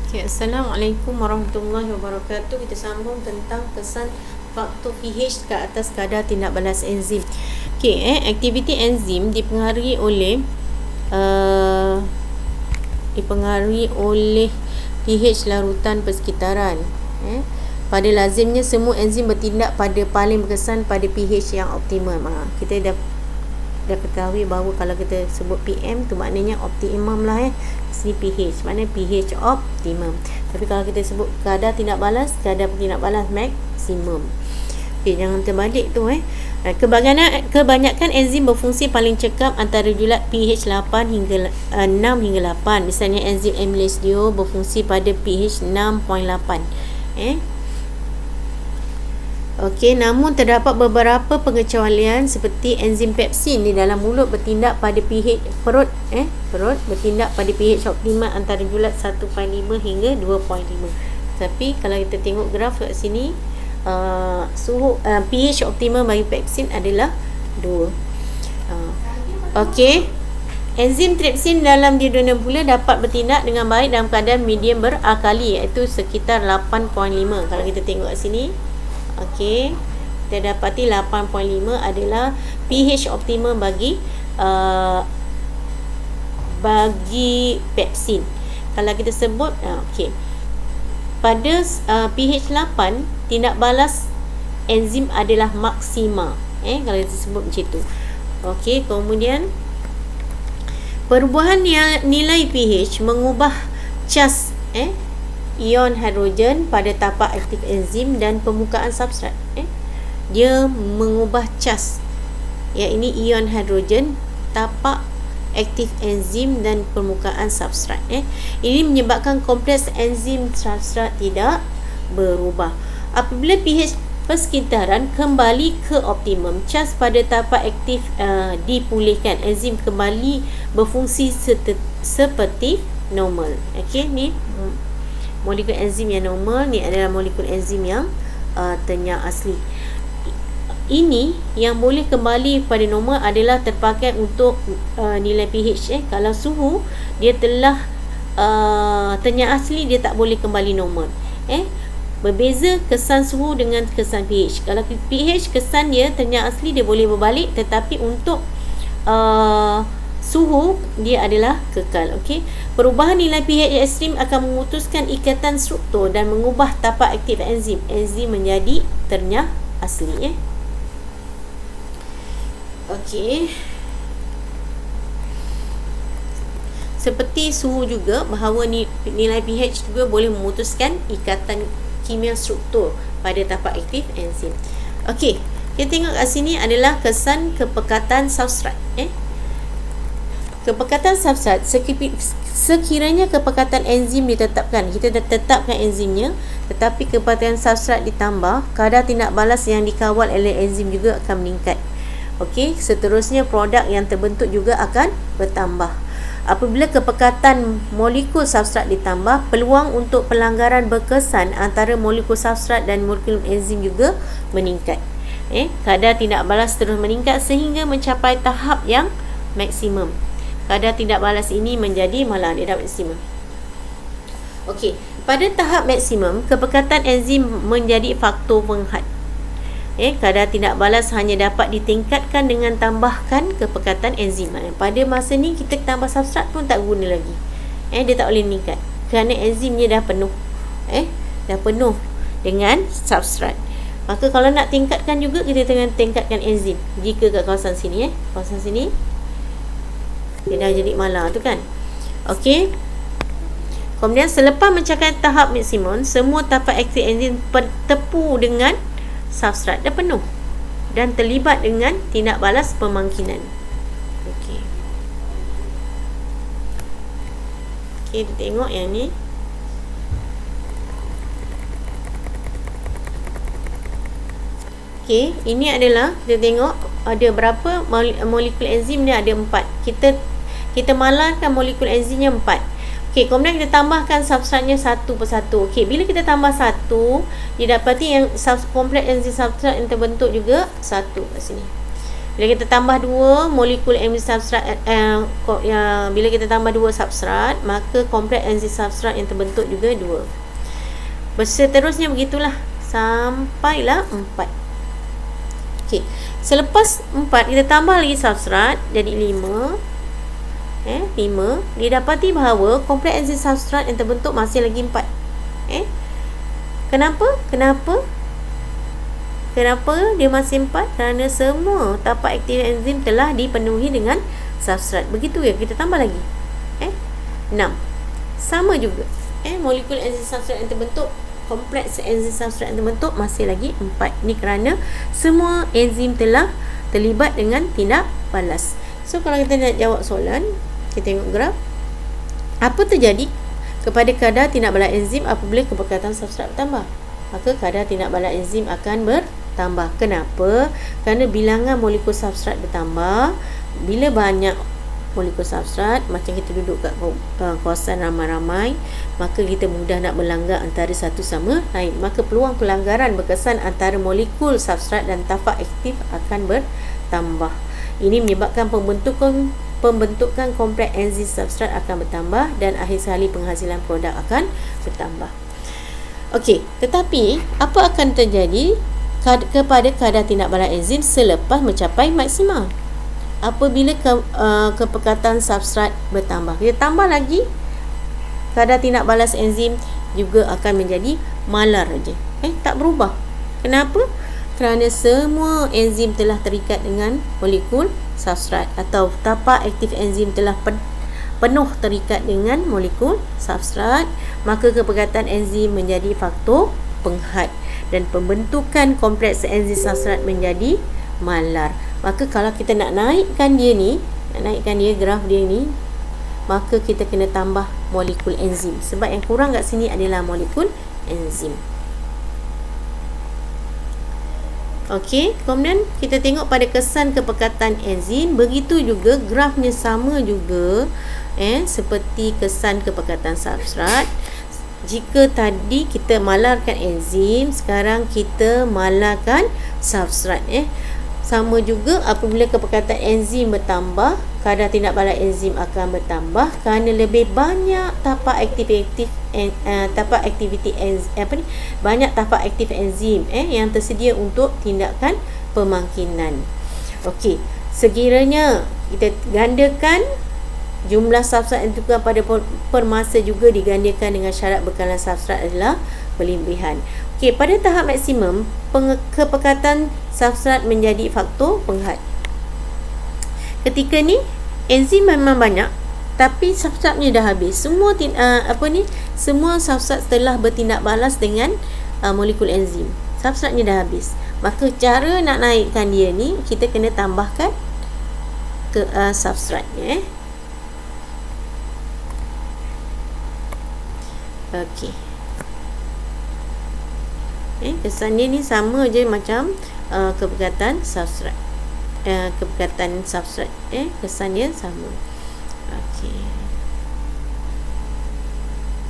Okay, Assalamualaikum warahmatullahi wabarakatuh. Kita sambung tentang kesan faktor pH ke atas kadar tindak balas enzim. Aktiviti enzim dipengaruhi oleh pH larutan persekitaran. Pada lazimnya semua enzim bertindak pada paling berkesan pada pH yang optimum. Kita dah ketahui bahawa kalau kita sebut PM tu maknanya optimum lah. Sini pH, maknanya pH optimum. Tapi kalau kita sebut kadar tindak balas maksimum. Jangan terbalik tu. Kebanyakan enzim berfungsi paling cekap antara julat pH 8 hingga 6 hingga 8. Misalnya enzim amylase DO berfungsi pada pH 6.8. Namun terdapat beberapa pengecualian seperti enzim pepsin di dalam mulut bertindak pada pH perut bertindak pada pH optimal antara julat 1.5 hingga 2.5. Tapi kalau kita tengok graf kat sini, pH optimal bagi pepsin adalah 2. Enzim tripsin dalam duodenum pula dapat bertindak dengan baik dalam keadaan medium beralkali, iaitu sekitar 8.5. Kalau kita tengok kat sini, kita dapati 8.5 adalah pH optimum bagi pepsin. Kalau kita sebut pada pH 8 tindak balas enzim adalah maksima. Kalau kita sebut macam tu. Kemudian perubahan nilai pH mengubah cas ion hidrogen pada tapak aktif enzim dan permukaan substrat. Dia mengubah cas, iaitu ion hidrogen, tapak aktif enzim dan permukaan substrat. Ini menyebabkan kompleks enzim substrat tidak berubah. Apabila pH persekitaran kembali ke optimum, cas pada tapak aktif dipulihkan, enzim kembali berfungsi seperti normal. Ni molekul enzim yang normal, ni adalah molekul enzim yang ternyata asli. Ini yang boleh kembali pada normal adalah terpakai untuk nilai pH. Kalau suhu dia telah ternyata asli, dia tak boleh kembali normal. Berbeza kesan suhu dengan kesan pH. Kalau pH kesan dia ternyata asli, dia boleh berbalik, tetapi untuk suhu dia adalah kekal. Perubahan nilai pH ekstrim akan memutuskan ikatan struktur dan mengubah tapak aktif enzim menjadi ternyata asli. Seperti suhu juga, bahawa nilai pH juga boleh memutuskan ikatan kimia struktur pada tapak aktif enzim. Kita tengok kat sini adalah kesan kepekatan substrat. Kepekatan substrat, sekiranya kepekatan enzim ditetapkan, kita dah tetapkan enzimnya, tetapi kepekatan substrat ditambah, kadar tindak balas yang dikawal oleh enzim juga akan meningkat. Seterusnya produk yang terbentuk juga akan bertambah. Apabila kepekatan molekul substrat ditambah, peluang untuk pelanggaran berkesan antara molekul substrat dan molekul enzim juga meningkat. Kadar tindak balas terus meningkat sehingga mencapai tahap yang maksimum. Kadar tindak balas ini menjadi dia dah maksimum. Pada tahap maksimum, kepekatan enzim menjadi faktor penghad. Kadar tindak balas hanya dapat ditingkatkan dengan tambahkan kepekatan enzim. Pada masa ni kita tambah substrat pun tak guna lagi. Dia tak boleh meningkat kerana enzimnya dah penuh. Dah penuh dengan substrat. Maka kalau nak tingkatkan juga, kita tengah tingkatkan enzim. Jika kat kawasan sini, kawasan sini dia dah jadi malar tu kan. Kemudian selepas mencapai tahap maksimum, semua tapak aktif enzim tertepu dengan substrat dah penuh dan terlibat dengan tindak balas pemangkinan. Kita tengok yang ni. Ini adalah, kita tengok ada berapa molekul enzim dia, ada 4. Kita malarkan molekul enzimnya 4. Kemudian kita tambahkan substratnya satu persatu. Bila kita tambah satu, didapati yang kompleks enzim substrat yang terbentuk juga satu kat sini. Bila kita tambah 2 molekul enzim substrat bila kita tambah 2 substrat, maka kompleks enzim substrat yang terbentuk juga 2. Seterusnya begitulah sampailah 4. Okey, selepas 4 kita tambah lagi substrat jadi 5. 5, didapati bahawa kompleks enzim substrat yang terbentuk masih lagi 4. Kenapa dia masih 4? Kerana semua tapak aktif enzim telah dipenuhi dengan substrat. Begitu ya, kita tambah lagi 6. Sama juga molekul enzim substrat yang terbentuk, kompleks enzim substrat yang terbentuk masih lagi 4. Ini kerana semua enzim telah terlibat dengan tindak balas. So kalau kita nak jawab soalan, kita tengok graf. Apa terjadi kepada kadar tindak balas enzim apabila kepekatan substrat bertambah? Maka kadar tindak balas enzim akan bertambah. Kenapa? Kerana bilangan molekul substrat bertambah. Bila banyak molekul substrat, macam kita duduk kat kawasan ramai-ramai, maka kita mudah nak melanggar antara satu sama lain. Maka peluang pelanggaran berkesan antara molekul substrat dan tapak aktif akan bertambah. Ini menyebabkan pembentukan kompleks enzim substrat akan bertambah dan akhir sekali penghasilan produk akan bertambah. Okey, tetapi apa akan terjadi kepada kadar tindak balas enzim selepas mencapai maksima? Apabila kepekatan substrat bertambah, kita tambah lagi, kadar tindak balas enzim juga akan menjadi malar saja. Tak berubah. Kenapa? Kerana semua enzim telah terikat dengan molekul substrat, atau tapak aktif enzim telah penuh terikat dengan molekul substrat, maka kepekatan enzim menjadi faktor penghat dan pembentukan kompleks enzim substrat menjadi malar. Maka kalau kita nak naikkan dia graf dia ni, maka kita kena tambah molekul enzim, sebab yang kurang kat sini adalah molekul enzim. Okey, kemudian kita tengok pada kesan kepekatan enzim. Begitu juga grafnya sama juga seperti kesan kepekatan substrat. Jika tadi kita malarkan enzim, sekarang kita malarkan substrat. Sama juga apabila kepekatan enzim bertambah, kadar tindak balas enzim akan bertambah kerana lebih banyak tapak aktiviti banyak tapak aktif enzim yang tersedia untuk tindakan pemangkinan. Okey, sekiranya kita gandakan jumlah substrat yang ditukar pada per masa juga digandakan dengan syarat bekalan substrat adalah berlebihan. Okey, pada tahap maksimum, kepekatan substrat menjadi faktor penghat. Ketika ni enzim memang banyak, tapi substratnya dah habis. Semua substrat telah bertindak balas dengan molekul enzim. Substratnya dah habis. Maka cara nak naikkan dia ni, kita kena tambahkan ke substratnya. Okey. Kesan dia ni sama je macam kepekatan substrat. Kesan dia sama. Okey.